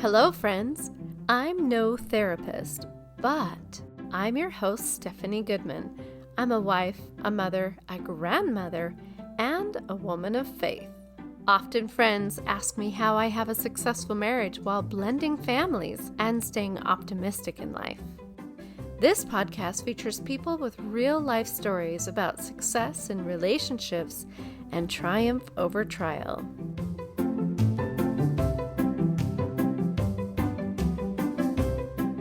Hello, friends. I'm no therapist, but I'm your host, Stephanie Goodman. I'm a wife, a mother, a grandmother, and a woman of faith. Often friends ask me how I have a successful marriage while blending families and staying optimistic in life. This podcast features people with real-life stories about success in relationships and triumph over trial.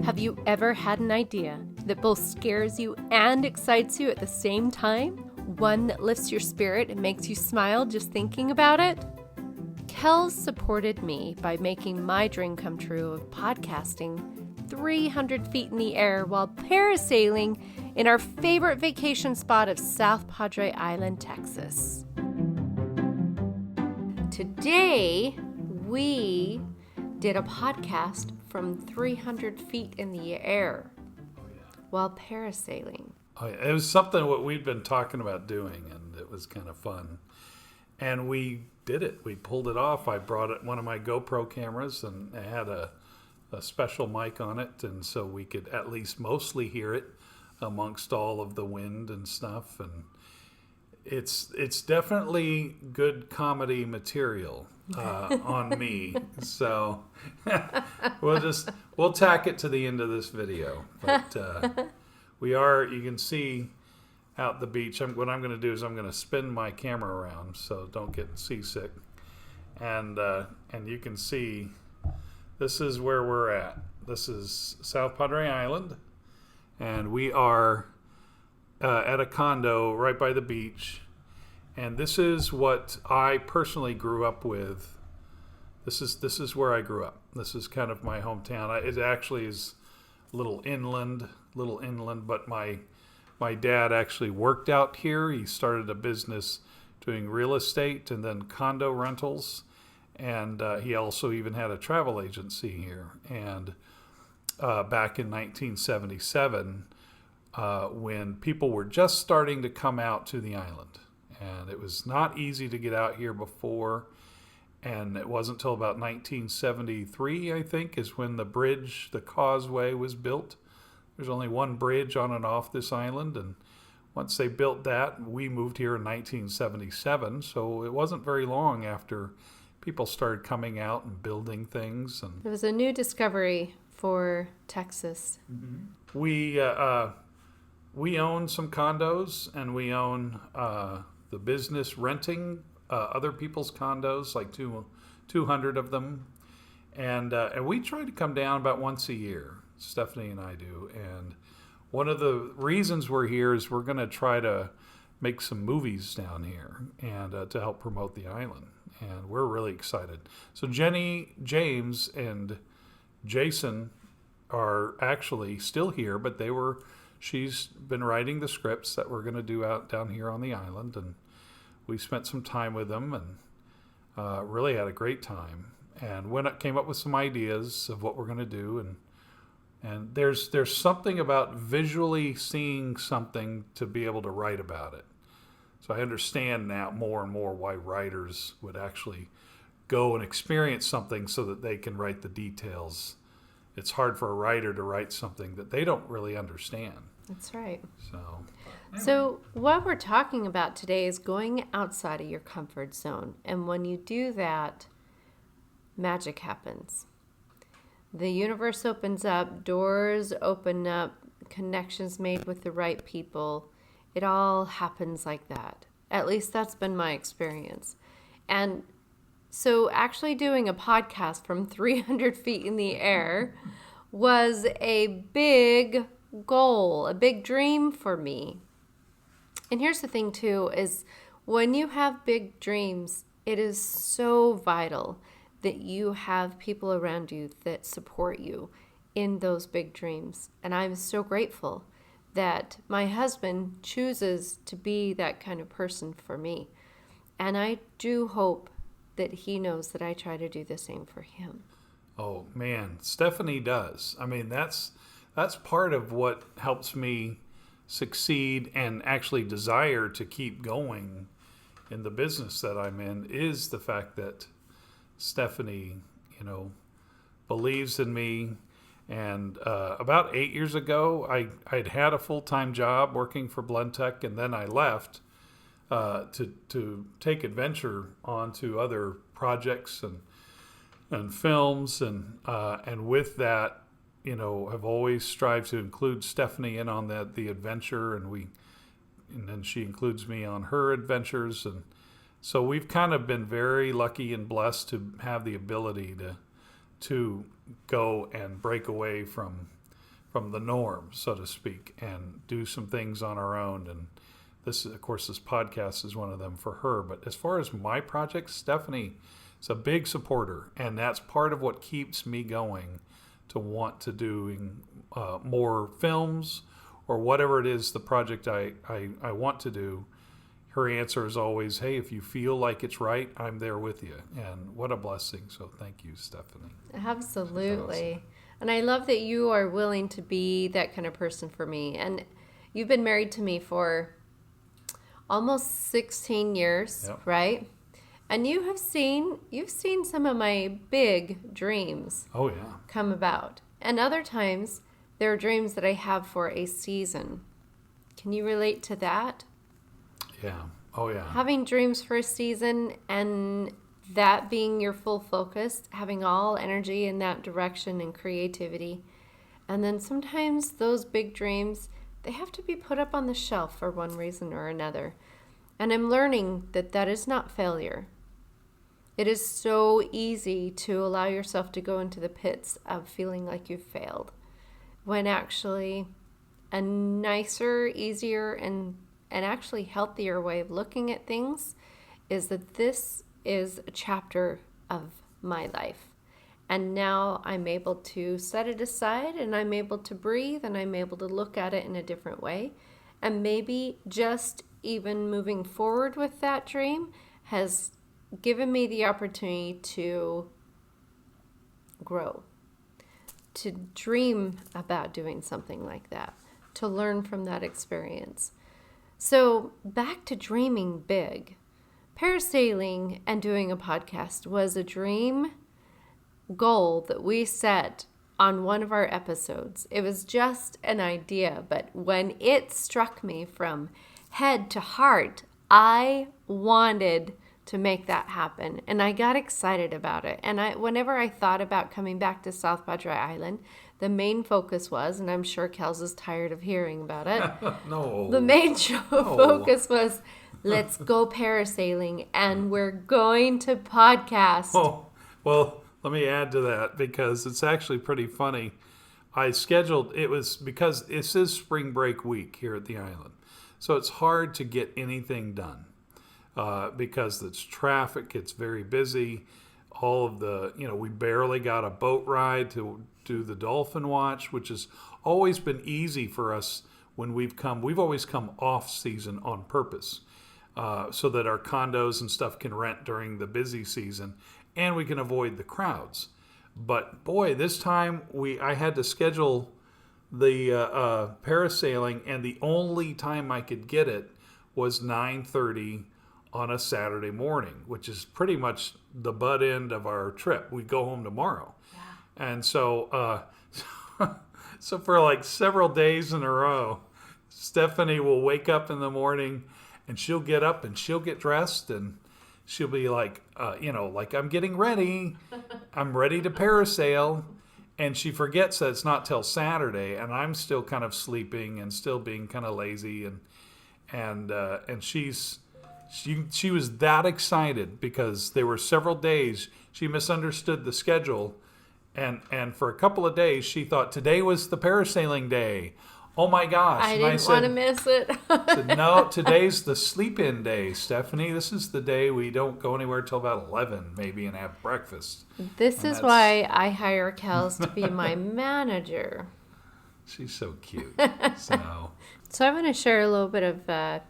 Have you ever had an idea that both scares you and excites you at the same time? One that lifts your spirit and makes you smile just thinking about it? Kels supported me by making my dream come true of podcasting 300 feet in the air while parasailing in our favorite vacation spot of South Padre Island, Texas. Today, we did a podcast from 300 feet in the air while parasailing. It was something what we'd been talking about doing, and it was kind of fun. And we did it. We pulled it off. I brought one of my GoPro cameras, and it had a special mic on it, and so we could at least mostly hear it amongst all of the wind and stuff. And it's definitely good comedy material on me. So we'll tack it to the end of this video. But you can see out the beach. What I'm going to do is I'm going to spin my camera around, so don't get seasick. And you can see this is where we're at. This is South Padre Island, and we are at a condo right by the beach. And this is what I personally grew up with. This is where I grew up. This is kind of my hometown. It actually is a little inland, but my dad actually worked out here. He started a business doing real estate and then condo rentals. And he also even had a travel agency here. And back in 1977, when people were just starting to come out to the island. And it was not easy to get out here before. And it wasn't until about 1973, I think, is when the causeway was built. There's only one bridge on and off this island. And once they built that, we moved here in 1977. So it wasn't very long after people started coming out and building things. And it was a new discovery for Texas. Mm-hmm. We own some condos, and we own the business renting other people's condos, like 200 of them. And we try to come down about once a year. Stephanie and I do. And one of the reasons we're here is we're going to try to make some movies down here and to help promote the island. And we're really excited. So Jenny, James, and Jason are actually still here, but she's been writing the scripts that we're going to do out down here on the island. And we spent some time with them and really had a great time. And came up with some ideas of what we're going to do. And there's something about visually seeing something to be able to write about it. So I understand now more and more why writers would actually go and experience something so that they can write the details. It's hard for a writer to write something that they don't really understand. That's right. Anyway. So what we're talking about today is going outside of your comfort zone. And when you do that, magic happens. The universe opens up, doors open up, connections made with the right people. It all happens like that. At least that's been my experience. And so actually doing a podcast from 300 feet in the air was a big goal, a big dream for me. And here's the thing too, is when you have big dreams, it is so vital that you have people around you that support you in those big dreams. And I'm so grateful that my husband chooses to be that kind of person for me. And I do hope that he knows that I try to do the same for him. Oh, man, Stephanie does. I mean, that's part of what helps me succeed and actually desire to keep going in the business that I'm in is the fact that Stephanie, believes in me. And about 8 years ago, I'd had a full-time job working for blendtec, and then I left to take adventure onto other projects and films, and with that, have always strived to include Stephanie in on the adventure, and then she includes me on her adventures, and so we've kind of been very lucky and blessed to have the ability to go and break away from the norm, so to speak, and do some things on our own. And this podcast is one of them for her. But as far as my project, Stephanie is a big supporter, and that's part of what keeps me going to want to do more films or whatever it is the project I want to do. Her answer is always, hey, if you feel like it's right, I'm there with you. And what a blessing. So thank you, Stephanie. Absolutely. Awesome. And I love that you are willing to be that kind of person for me. And you've been married to me for almost 16 years, yep. Right? And you've seen some of my big dreams come about. And other times, there are dreams that I have for a season. Can you relate to that? Yeah. Oh, yeah. Having dreams for a season and that being your full focus, having all energy in that direction and creativity. And then sometimes those big dreams, they have to be put up on the shelf for one reason or another. And I'm learning that is not failure. It is so easy to allow yourself to go into the pits of feeling like you've failed, when actually a nicer, easier, and actually healthier way of looking at things is that this is a chapter of my life. And now I'm able to set it aside, and I'm able to breathe, and I'm able to look at it in a different way. And maybe just even moving forward with that dream has given me the opportunity to grow, to dream about doing something like that, to learn from that experience. So back to dreaming big. Parasailing and doing a podcast was a dream goal that we set on one of our episodes. It was just an idea, but when it struck me from head to heart, I wanted to make that happen, and I got excited about it. And whenever I thought about coming back to South Padre Island, the main focus was, and I'm sure Kels is tired of hearing about it. No. The main focus was, let's go parasailing, and we're going to podcast. Oh, well, let me add to that, because it's actually pretty funny. I scheduled, it was because this is spring break week here at the island. So it's hard to get anything done because it's traffic, it's very busy. All of the, we barely got a boat ride to do the dolphin watch, which has always been easy for us when we've come. We've always come off season on purpose so that our condos and stuff can rent during the busy season and we can avoid the crowds. But boy, this time I had to schedule the parasailing, and the only time I could get it was 9:30 on a Saturday morning, which is pretty much the butt end of our trip. We go home tomorrow. Yeah. And so so for like several days in a row, Stephanie will wake up in the morning and she'll get up and she'll get dressed and she'll be like, like, I'm getting ready. I'm ready to parasail. And she forgets that it's not till Saturday, and I'm still kind of sleeping and still being kind of lazy, and she was that excited because there were several days she misunderstood the schedule, and for a couple of days she thought today was the parasailing day. Oh my gosh! I didn't want to miss it. I said, no, today's the sleep-in day, Stephanie. This is the day we don't go anywhere till about 11, maybe, and have breakfast. This is why I hire Kels to be my manager. She's so cute. So I want to share a little bit of,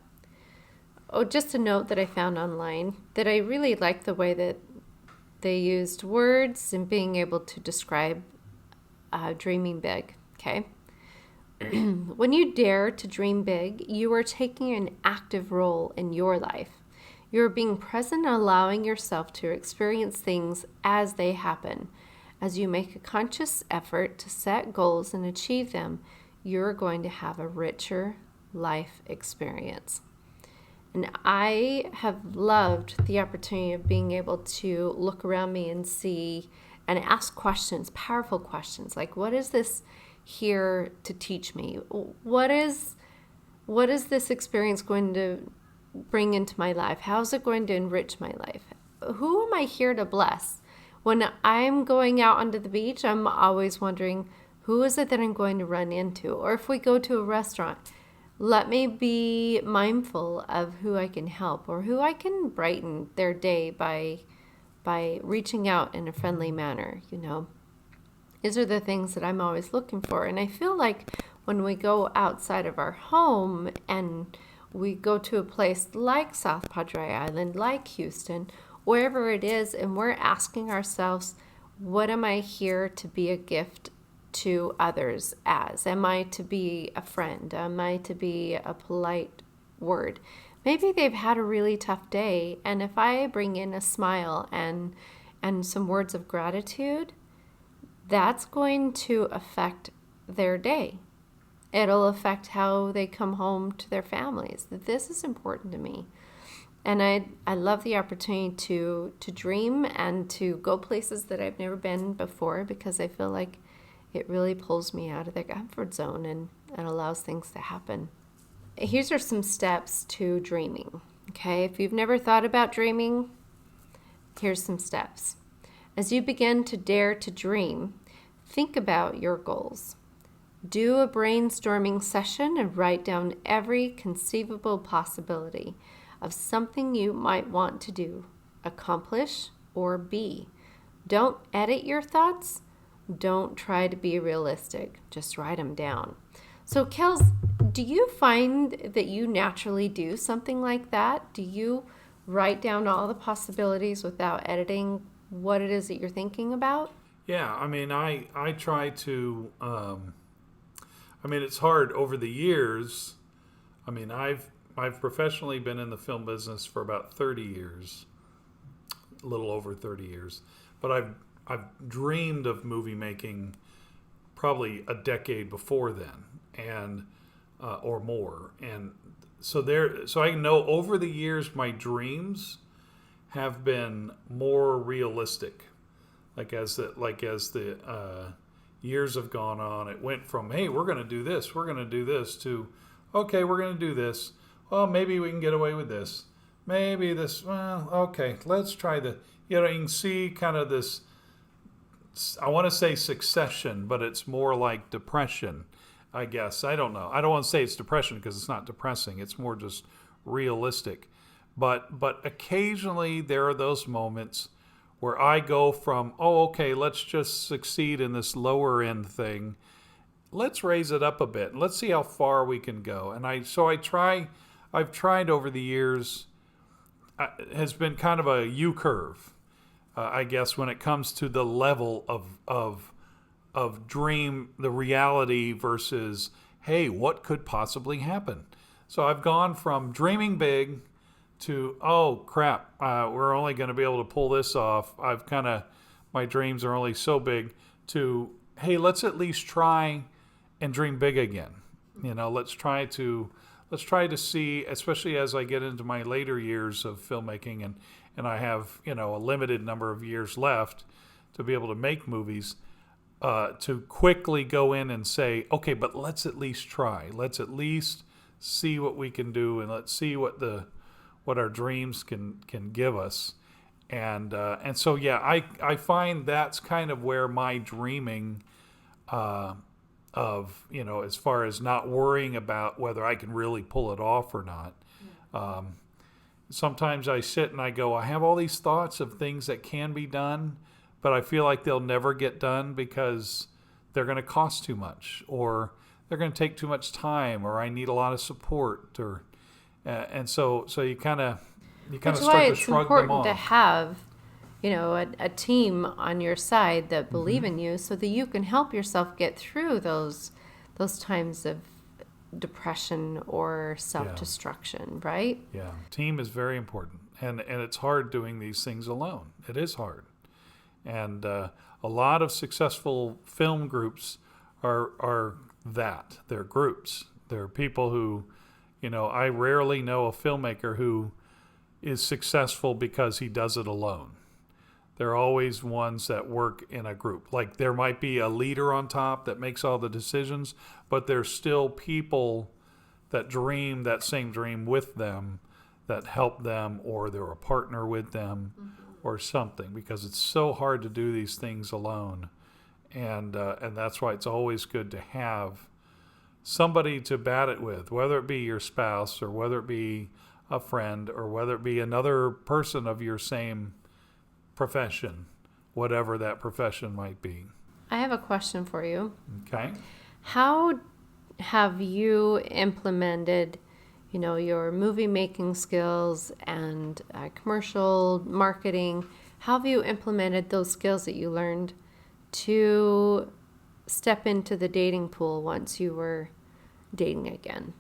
just a note that I found online that I really like the way that they used words and being able to describe dreaming big. Okay. When you dare to dream big, you are taking an active role in your life. You are being present and allowing yourself to experience things as they happen. As you make a conscious effort to set goals and achieve them, you're going to have a richer life experience. And I have loved the opportunity of being able to look around me and see and ask questions, powerful questions, like, what is this here to teach me? What is this experience going to bring into my life? How is it going to enrich my life? Who am I here to bless? When I'm going out onto the beach, I'm always wondering, who is it that I'm going to run into? Or if we go to a restaurant, let me be mindful of who I can help or who I can brighten their day by reaching out in a friendly manner, you know. These are the things that I'm always looking for. And I feel like when we go outside of our home and we go to a place like South Padre Island, like Houston, wherever it is, and we're asking ourselves, what am I here to be a gift to others as? Am I to be a friend? Am I to be a polite word? Maybe they've had a really tough day, and if I bring in a smile and some words of gratitude, that's going to affect their day. It'll affect how they come home to their families. This is important to me. And I love the opportunity to dream and to go places that I've never been before, because I feel like it really pulls me out of the comfort zone and allows things to happen. Here's are some steps to dreaming. Okay, if you've never thought about dreaming, here's some steps. As you begin to dare to dream, think about your goals. Do a brainstorming session and write down every conceivable possibility of something you might want to do, accomplish, or be. Don't edit your thoughts. Don't try to be realistic. Just write them down. So, Kels, do you find that you naturally do something like that? Do you write down all the possibilities without editing what it is that you're thinking about? Yeah, I mean, I try to, it's hard over the years. I mean, I've professionally been in the film business for about 30 years, a little over 30 years, but I've dreamed of movie making probably a decade before then, and or more, and so I know over the years my dreams have been more realistic. Like as the years have gone on, it went from, hey, we're going to do this, to, okay, we're going to do this. Well, maybe we can get away with this. Maybe this, well, okay, let's try the, you can see kind of this, I want to say succession, but it's more like depression, I guess. I don't know. I don't want to say it's depression because it's not depressing. It's more just realistic. But occasionally there are those moments where I go from, oh, okay, let's just succeed in this lower end thing. Let's raise it up a bit. Let's see how far we can go. And I've tried over the years, has been kind of a U-curve, I guess, when it comes to the level of dream, the reality versus, hey, what could possibly happen? So I've gone from dreaming big to, oh crap, we're only going to be able to pull this off. My dreams are only so big, to, hey, let's at least try and dream big again. Let's try to see, especially as I get into my later years of filmmaking and I have, a limited number of years left to be able to make movies, to quickly go in and say, okay, but let's at least try. Let's at least see what we can do, and let's see what our dreams can give us. And so, yeah, I find that's kind of where my dreaming of, as far as not worrying about whether I can really pull it off or not. Yeah. Sometimes I sit and I go, I have all these thoughts of things that can be done, but I feel like they'll never get done because they're going to cost too much, or they're going to take too much time, or I need a lot of support, or and so you kind of start to shrug them off. That's why it's important to have, a team on your side that believe in you, so that you can help yourself get through those times of depression or self-destruction, right? Yeah, team is very important, and it's hard doing these things alone. It is hard, And a lot of successful film groups are that. They're groups. They're people who, I rarely know a filmmaker who is successful because he does it alone. They're always ones that work in a group. Like there might be a leader on top that makes all the decisions, but there's still people that dream that same dream with them, that help them, or they're a partner with them, or something, because it's so hard to do these things alone. And that's why it's always good to have somebody to bat it with, whether it be your spouse or whether it be a friend or whether it be another person of your same profession, whatever that profession might be. I have a question for you. Okay. How have you implemented, your movie making skills and commercial marketing? How have you implemented those skills that you learned to step into the dating pool once you were dating again?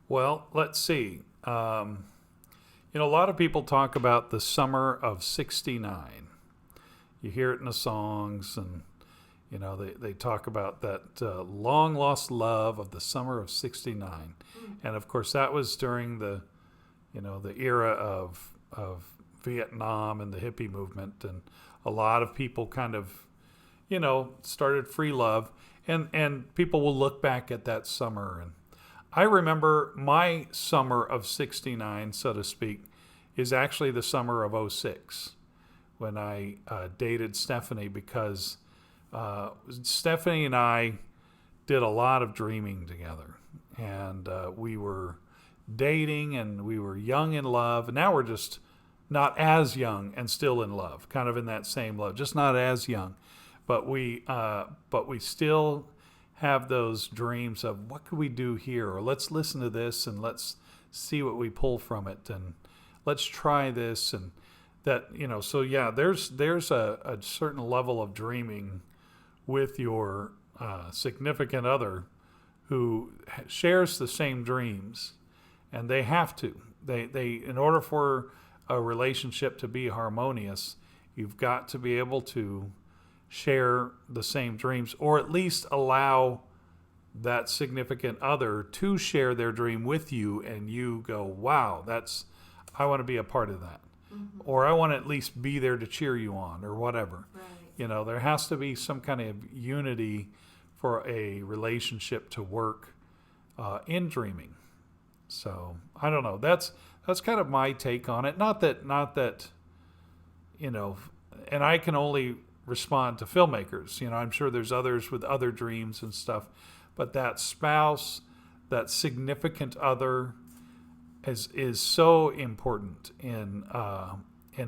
Well, let's see. A lot of people talk about the summer of '69. You hear it in the songs, and they talk about that long lost love of the summer of '69. And of course, that was during the era of Vietnam and the hippie movement, and a lot of people kind of started free love, and people will look back at that summer. And I remember my summer of '69, so to speak, is actually the summer of '06 when I dated Stephanie, because Stephanie and I did a lot of dreaming together, and we were dating, and we were young in love, and now we're just not as young and still in love, kind of in that same love, just not as young, but we still have those dreams of what could we do here, or let's listen to this and let's see what we pull from it, and let's try this, and that, so yeah, there's a certain level of dreaming with your significant other who shares the same dreams, and they have to. They in order for a relationship to be harmonious, you've got to be able to share the same dreams, or at least allow that significant other to share their dream with you, and you go, wow, I want to be a part of that. Mm-hmm. Or I want to at least be there to cheer you on, or whatever. Right. There has to be some kind of unity for a relationship to work in dreaming. So I don't know. That's kind of my take on it. Not that, and I can only respond to filmmakers. I'm sure there's others with other dreams and stuff, but that spouse, that significant other, is so important in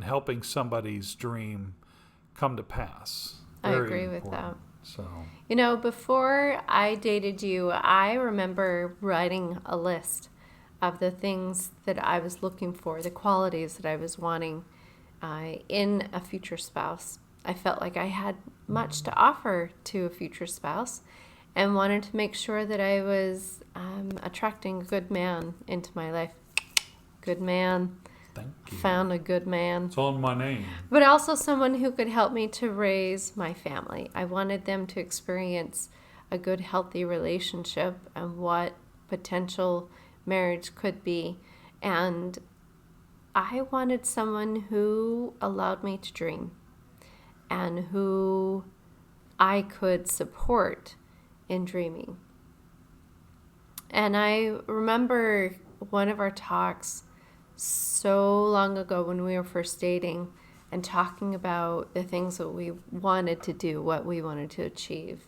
helping somebody's dream come to pass. I agree with that. So, before I dated you, I remember writing a list of the things that I was looking for, the qualities that I was wanting in a future spouse. I felt like I had much to offer to a future spouse, and wanted to make sure that I was attracting a good man into my life. Good man. Thank you. Found a good man. It's on my name. But also someone who could help me to raise my family. I wanted them to experience a good, healthy relationship and what potential marriage could be. And I wanted someone who allowed me to dream and who I could support in dreaming. And I remember one of our talks so long ago when we were first dating and talking about the things that we wanted to do, what we wanted to achieve,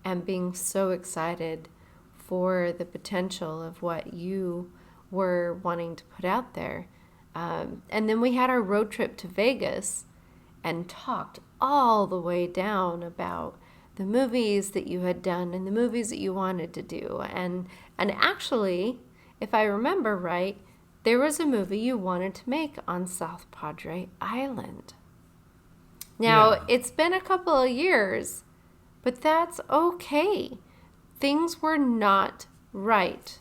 and being so excited for the potential of what you were wanting to put out there. And then we had our road trip to Vegas and talked all the way down about the movies that you had done and the movies that you wanted to do. And actually, if I remember right, there was a movie you wanted to make on South Padre Island. Now, It's been a couple of years, but that's okay. Things were not right.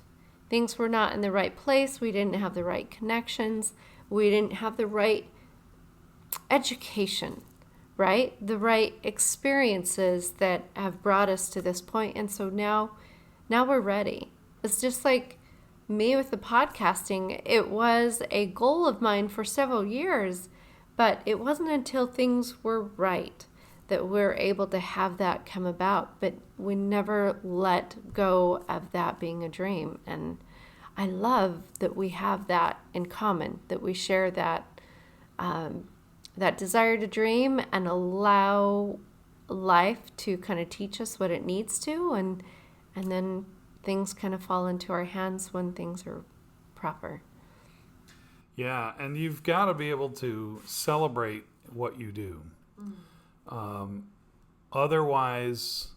Things were not in the right place. We didn't have the right connections. We didn't have the right education right? The right experiences that have brought us to this point. And so now we're ready. It's just like me with the podcasting. It was a goal of mine for several years, but it wasn't until things were right that we're able to have that come about. But we never let go of that being a dream. And I love that we have that in common, that we share that that desire to dream and allow life to kind of teach us what it needs to, and then things kind of fall into our hands when things are proper. Yeah, and you've got to be able to celebrate what you do. Otherwise,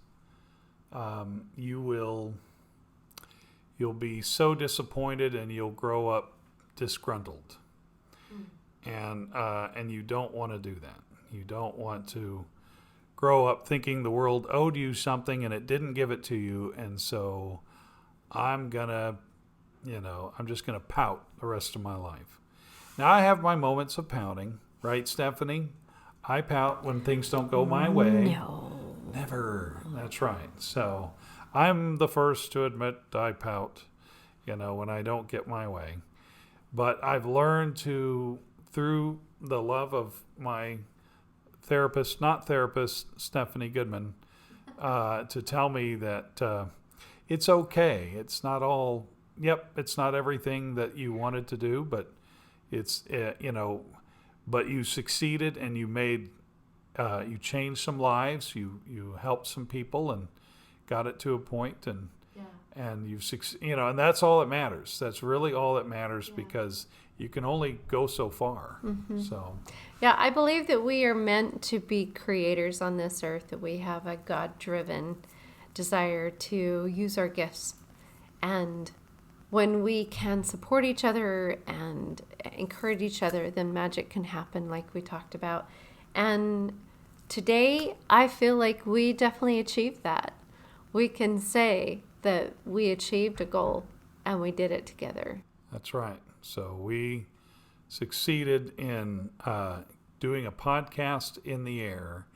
you'll be so disappointed and you'll grow up disgruntled. And you don't want to do that. You don't want to grow up thinking the world owed you something and it didn't give it to you, and so I'm just gonna pout the rest of my life. Now, I have my moments of pouting, right, Stephanie? I pout when things don't go my way. No. Never. That's right. So I'm the first to admit I pout, when I don't get my way. But I've learned to, through the love of my therapist, Stephanie Goodman, to tell me that it's okay. It's not all, it's not everything that you wanted to do, but it's, but you succeeded and you made, you changed some lives, you helped some people and got it to a point, and you've succeeded, and that's all that matters. That's really all that matters, because you can only go so far. So, yeah, I believe that we are meant to be creators on this earth, that we have a God-driven desire to use our gifts. And when we can support each other and encourage each other, then magic can happen, like we talked about. And today, I feel like we definitely achieved that. We can say that we achieved a goal and we did it together. That's right. So we succeeded in doing a podcast in the air,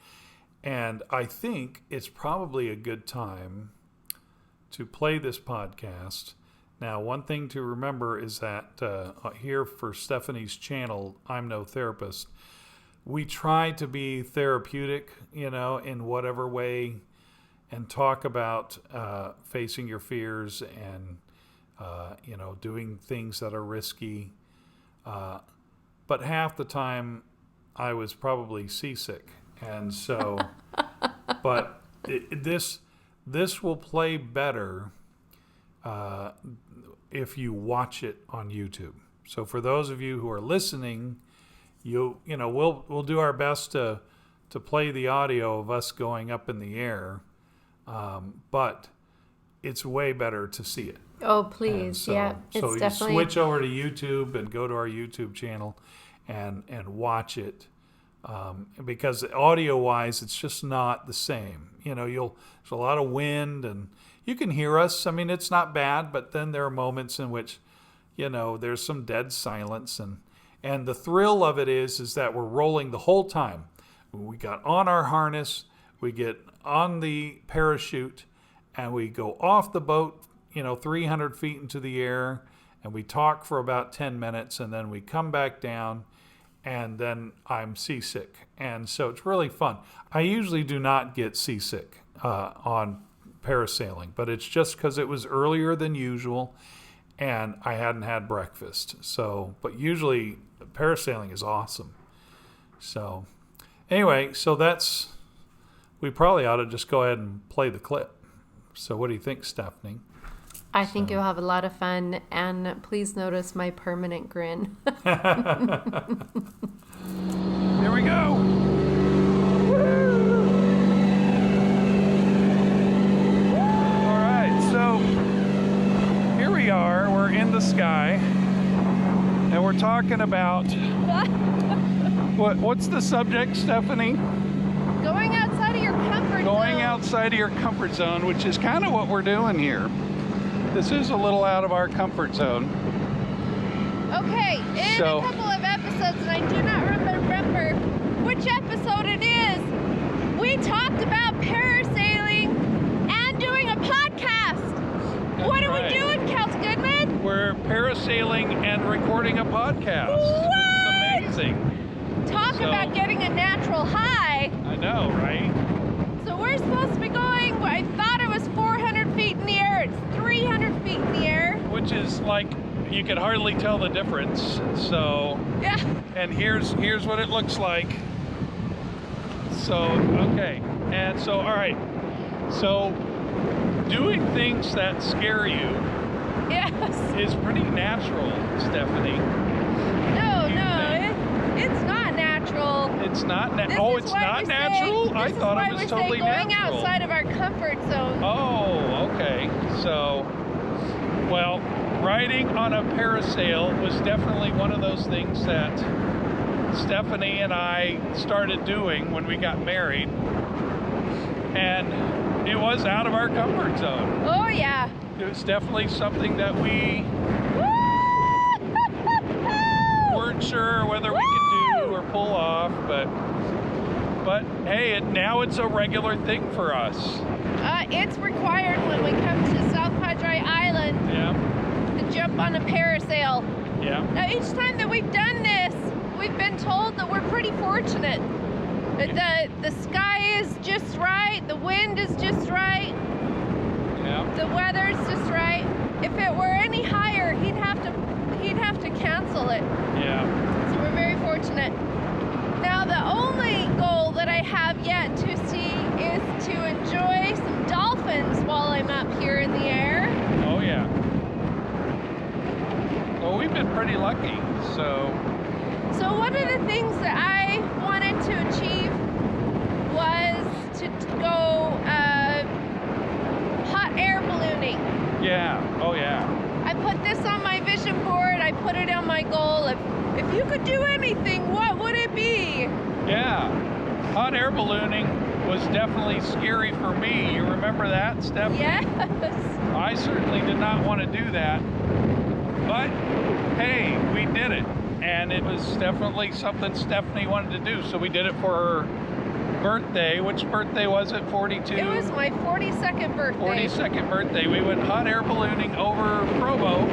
and I think it's probably a good time to play this podcast. Now, one thing to remember is that here for Stephanie's channel, I'm No Therapist, we try to be therapeutic, in whatever way, and talk about facing your fears and doing things that are risky. But half the time I was probably seasick. And so, but this will play better if you watch it on YouTube. So for those of you who are listening, we'll do our best to play the audio of us going up in the air. But it's way better to see it. Oh, please. So, yeah. So it's you definitely... switch over to YouTube and go to our YouTube channel and watch it. Because audio-wise, it's just not the same. There's a lot of wind and you can hear us. I mean, it's not bad, but then there are moments in which, there's some dead silence. And the thrill of it is that we're rolling the whole time. We got on our harness, we get on the parachute, and we go off the boat, 300 feet into the air, and we talk for about 10 minutes, and then we come back down, and then I'm seasick. And so it's really fun. I usually do not get seasick on parasailing, but it's just because it was earlier than usual, and I hadn't had breakfast. So, but usually parasailing is awesome. So, anyway, we probably ought to just go ahead and play the clip. So what do you think, Stephanie? I think you'll have a lot of fun, and please notice my permanent grin. Here we go. Woo! All right, so here we are. We're in the sky, and we're talking about what's the subject, Stephanie? Going outside of your comfort zone. Going outside of your comfort zone, which is kind of what we're doing here. This is a little out of our comfort zone. Okay, in a couple of episodes, and I do not remember which episode it is, we talked about parasailing and doing a podcast. That's What are right. we doing, Kels Goodman? We're parasailing and recording a podcast, which is amazing. Talk So- about getting a natural high. I know, right? So we're supposed to be going, I thought it was 400 feet in the air. It's 300 feet in the air. Which is like, you can hardly tell the difference. So, Yeah. and here's what it looks like. So, okay. And so, all right. So, doing things that scare you Yes. is pretty natural, Stephanie. No, You it's not natural. It's not This oh, is it's why not we natural? say- I this is thought why it was we say totally going natural. outside of our comfort zone. Oh, okay. So, well, riding on a parasail was definitely one of those things that Stephanie and I started doing when we got married. And it was out of our comfort zone. Oh, yeah. It was definitely something that we weren't sure whether we could do or pull off, but hey, now it's a regular thing for us. It's required when we come to South Padre Island Yeah, to jump on a parasail. yeah. Now, each time that we've done this, we've been told that we're pretty fortunate. That the sky is just right, the wind is just right, Yeah. the weather's just right. If it were any higher, he'd have to cancel it. Yeah. So we're very fortunate. Now, the only goal that I have yet to see is to enjoy some dolphins while I'm up here in the air. Oh yeah. Well, we've been pretty lucky. So So one of the things that I wanted to achieve was to go hot air ballooning. yeah. Oh yeah. I put this on my vision board. I put it on my goal. If you could do anything, what would it be? Yeah. Hot air ballooning was definitely scary for me. You remember that, Stephanie? Yes. I certainly did not want to do that. But hey, we did it. And it was definitely something Stephanie wanted to do. So we did it for her birthday. Which birthday was it? 42? It was my 42nd birthday. 42nd birthday. We went hot air ballooning over Provo.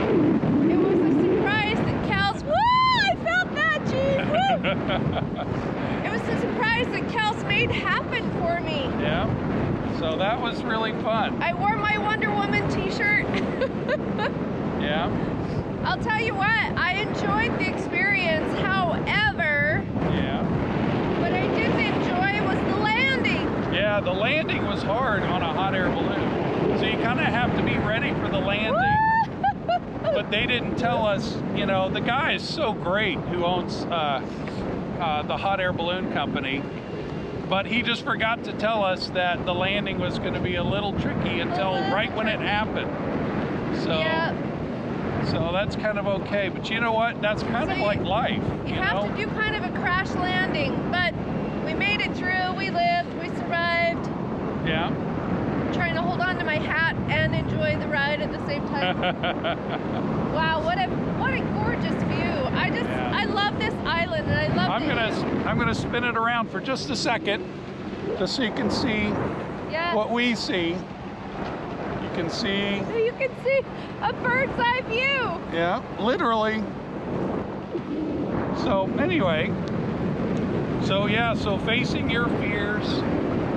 It was a surprise that Kels. Woo! I felt that, geez. Woo! It was a surprise that Kels made happen for me. Yeah. So that was really fun. I wore my Wonder Woman t-shirt. Yeah. I'll tell you what, I enjoyed the experience. However, Yeah. what I didn't enjoy was the landing. Yeah, the landing was hard on a hot air balloon. So you kind of have to be ready for the landing. But they didn't tell us, you know, the guy is so great who owns the hot air balloon company. But he just forgot to tell us that the landing was going to be a little tricky until right when it happened. So, Yeah, so that's kind of okay. But you know what? That's kind of So like life. you have to do kind of a crash landing, but we made it through. We lived. We survived. Yeah. Trying to hold on to my hat and enjoy the ride at the same time. Wow, what a gorgeous view! Yeah. I love this island, and I love. I'm gonna spin it around for just a second, just so you can see Yeah. what we see. You can see, So you can see a bird's eye view. yeah, literally. So anyway, so yeah, so facing your fears,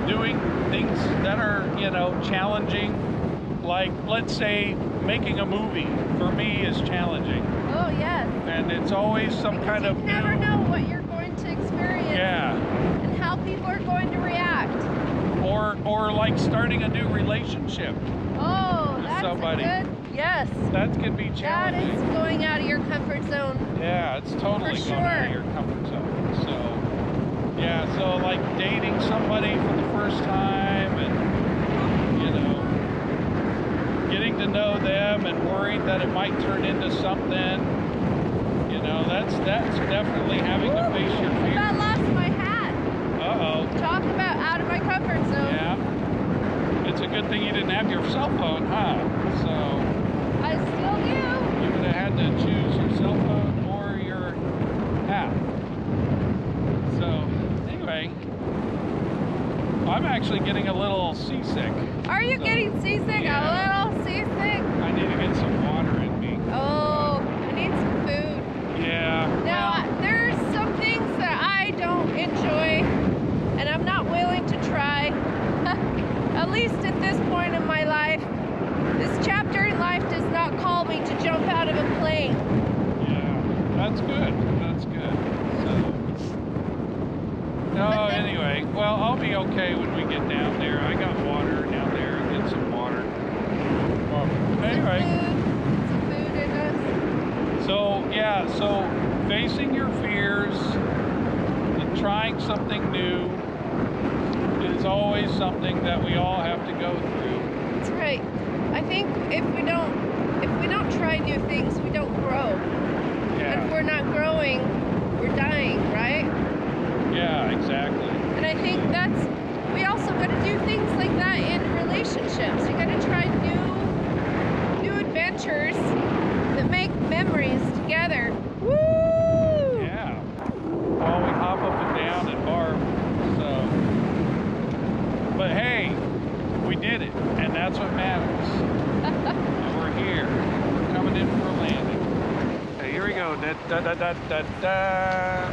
doing things that are, you know, challenging, like let's say making a movie for me is challenging, Oh yes. and it's always some kind You of never new, know what you're going to experience. yeah. And how people are going to react. Or like starting a new relationship. Oh, that's somebody. good. Yes. That can be That challenging. is going out of your comfort zone. Yeah, it's totally For going out of sure. your comfort zone. So, yeah, so like dating somebody for the first time and, you know, getting to know them and worried that it might turn into something. You know, that's definitely having to face your I about fears. lost my hat. Uh-oh. Talk about out of my comfort zone. Yeah. It's a good thing you didn't have your cell phone, huh? So I still do. you would have had to choose your cell phone or your hat. So anyway, I'm actually getting a little seasick. Are you getting seasick? Yeah. A little seasick? I need to get some water in me. Oh, I need some food. Yeah. Now, there's some things that I don't enjoy, and I'm not willing to try. At least at this point in my life. This chapter in life does not call me to jump out of a plane. Yeah, that's good. That's good. No, anyway, well, I'll be okay when we get down there. I got water down there. Get some water. Anyway. Some food in us. So, yeah, so facing your fears and trying something new is always something that we all have to go through. That's right. I think if we don't try new things, we don't grow. Yeah. And if we're not growing, we're dying, right? Yeah, exactly. And I think we also got to do things like that in relationships. You got to try new adventures that make memories together. Woo! Yeah. Well, we hop up and down and barb, so. But hey, we did it, and that's what matters. And we're here. We're coming in for a landing. Hey, here we go. Da, da, da, da, da, da.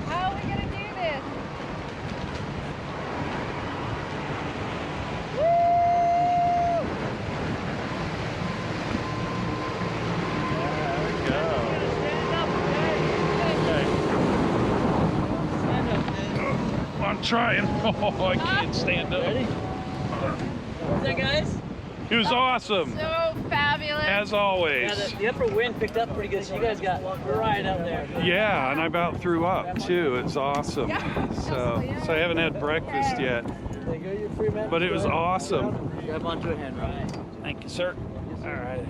How are we going to do this? Woo! There we go. Okay. I'm trying. Oh, I can't stand up. Ready? What's that, guys? It was awesome, So fabulous. as always. Yeah, the upper wind picked up pretty good, so you guys got right up there. Yeah, and I about threw up too. It's awesome. So I haven't had breakfast yet, There you go, your free map. but it was awesome. Grab onto a hand ride. Thank you, sir. All right.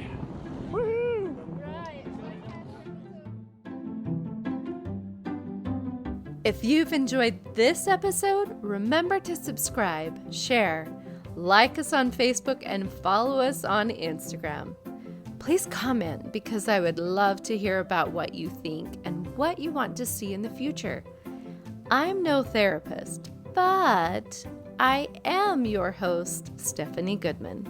If you've enjoyed this episode, remember to subscribe, share, like us on Facebook, and follow us on Instagram. Please comment because I would love to hear about what you think and what you want to see in the future. I'm no therapist, but I am your host, Stephanie Goodman.